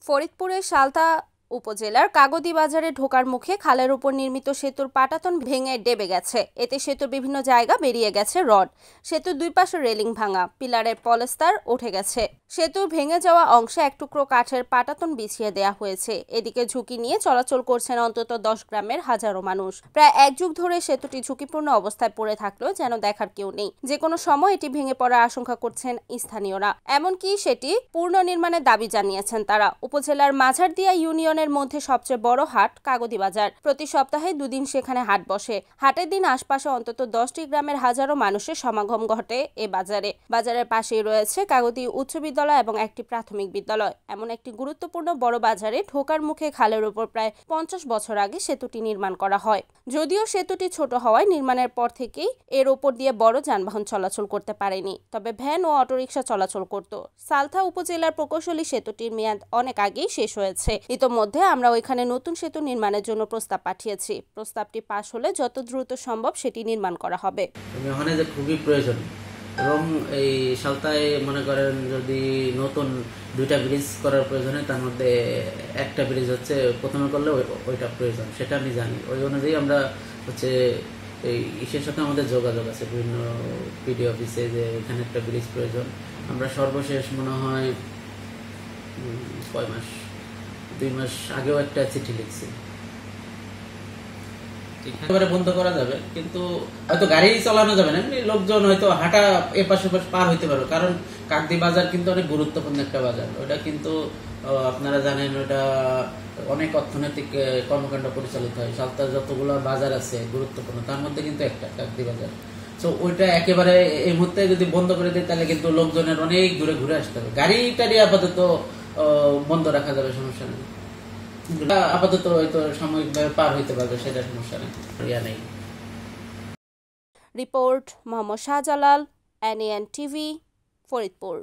ফরিদপুরের সালতা উপজেলার কাগদি বাজারে ঢোকার মুখে খালের উপর নির্মিত সেতুর পাটাতন ভেঙে ডেবে গেছে। এতে সেতুর বিভিন্ন জায়গা বেরিয়ে গেছে রড। সেতুর দুই পাশে রেলিং ভাঙা, পিলারের পলেস্তার উঠে গেছে। সেতুর ভেঙে যাওয়া অংশে এক টুকরো কাঠের পাটাতন বিছিয়ে দেয়া হয়েছে। এদিকে ঝুঁকি নিয়ে চলাচল করছেন অন্তত 10 গ্রামের হাজারো মানুষ। প্রায় এক যুগ ধরে সেতুটি ঝুঁকিপূর্ণ অবস্থায় পড়ে থাকলেও যেন দেখার কেউ নেই। যে কোনো সময় এটি ভেঙে পড়ার আশঙ্কা করছেন স্থানীয়রা। এমনকি সেটি পুনর্নির্মাণের দাবি জানিয়েছেন তারা। উপজেলার মাঝারদিয়া ইউনিয়নের মধ্যে সবচেয়ে বড় হাট কাগদি বাজার। প্রতি সপ্তাহে দুদিন সেখানে হাট বসে। হাটের দিন আশপাশে অন্তত 10টি গ্রামের হাজারো মানুষের সমাগম ঘটে এ বাজারে। বাজারের পাশেই রয়েছে কাগদি উচ্চ বিদ্যালয় এবং একটি প্রাথমিক বিদ্যালয়। এমন একটি গুরুত্বপূর্ণ বড় বাজারে ঢোকার মুখে খালের উপর প্রায় 50 বছর আগে সেতুটি নির্মাণ করা হয়। যদিও সেতুটি ছোট হওয়ায় নির্মাণের পর থেকেই এর উপর দিয়ে বড় যানবাহন চলাচল করতে পারেনি, তবে ভ্যান ও অটোরিকশা চলাচল করত। সালথা উপজেলার প্রকৌশলী সেতুটির মেয়াদ অনেক আগেই শেষ হয়েছে। ইতোমধ্যে আমরা ওইখানে নতুন সেতু নির্মাণের জন্য প্রস্তাব পাঠিয়েছি। প্রস্তাবটি পাস হলে যত দ্রুত সম্ভব সেটি নির্মাণ করা হবে। ওখানে যে খুবই প্রয়োজন, এবং এই সালতায় মনে করেন যদি নতুন 2টা ব্রিজ করার প্রয়োজন হয়, তার মধ্যে একটা ব্রিজ হচ্ছে প্রথমে করলে ওইটা প্রয়োজন, সেটা আমি জানি। ওই অনুযায়ী আমরা হচ্ছে এই ইসের সাথে আমাদের যোগাযোগ আছে বিভিন্ন পিডি অফিসে যে এখানে একটা ব্রিজ প্রয়োজন। আমরা সর্বশেষ মনে হয় 2 মাস আগেও একটা চিঠি লিখছি। একেবারে বন্ধ করা যাবে, কিন্তু হয়তো গাড়ি চালানো যাবে না, এমনি লোকজন হয়তো হাঁটা এপাশে পার হইতে পারবে। কারণ কাকদি বাজার কিন্তু অনেক গুরুত্বপূর্ণ একটা বাজার। ওটা কিন্তু আপনারা জানেন ওটা অনেক অর্থনৈতিক কর্মকাণ্ড পরিচালিত হয়। সালতার যতগুলো বাজার আছে গুরুত্বপূর্ণ, তার মধ্যে কিন্তু একটা কাকদি বাজার। তো ওইটা একেবারে এই মুহূর্তে যদি বন্ধ করে দেয়, তাহলে কিন্তু লোকজনের অনেক দূরে ঘুরে আসতে হবে। গাড়ি টাড়ি আপাতত বন্ধ রাখা যাবে, সমস্যা নেই। আপাতত হয়তো সাময়িকভাবে পার হইতে পারবে, সেটা সমস্যা নেই। Report Mohammad Shahjalal, NAN TV, Faridpur.